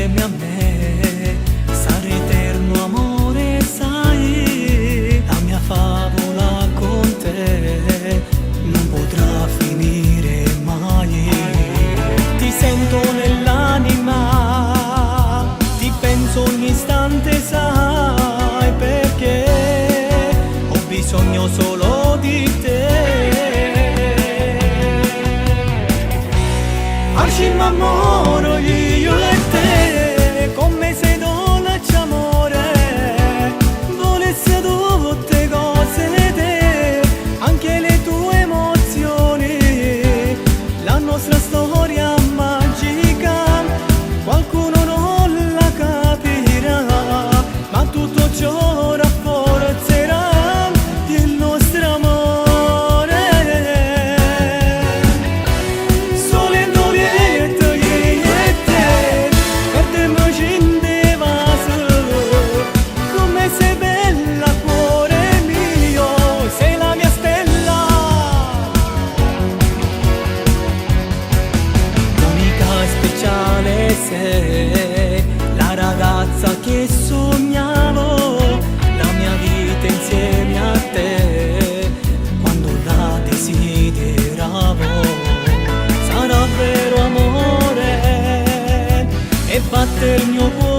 insieme a me, sarà eterno amore, sai, la mia favola con te non potrà finire mai. Ti sento nell'anima, ti penso ogni istante, sai perché ho bisogno solo di te. Ci m'ammoro io e te, come sei dolce amore, volesse tutte cose te, anche le tue emozioni, la nostra storia magica, qualcuno non la capirà, ma tutto ciò rafforzerà il nostro amore. Sei la ragazza che sognavo, la mia vita insieme a te, quando la desideravo. Sarà vero amore e batte il mio cuore.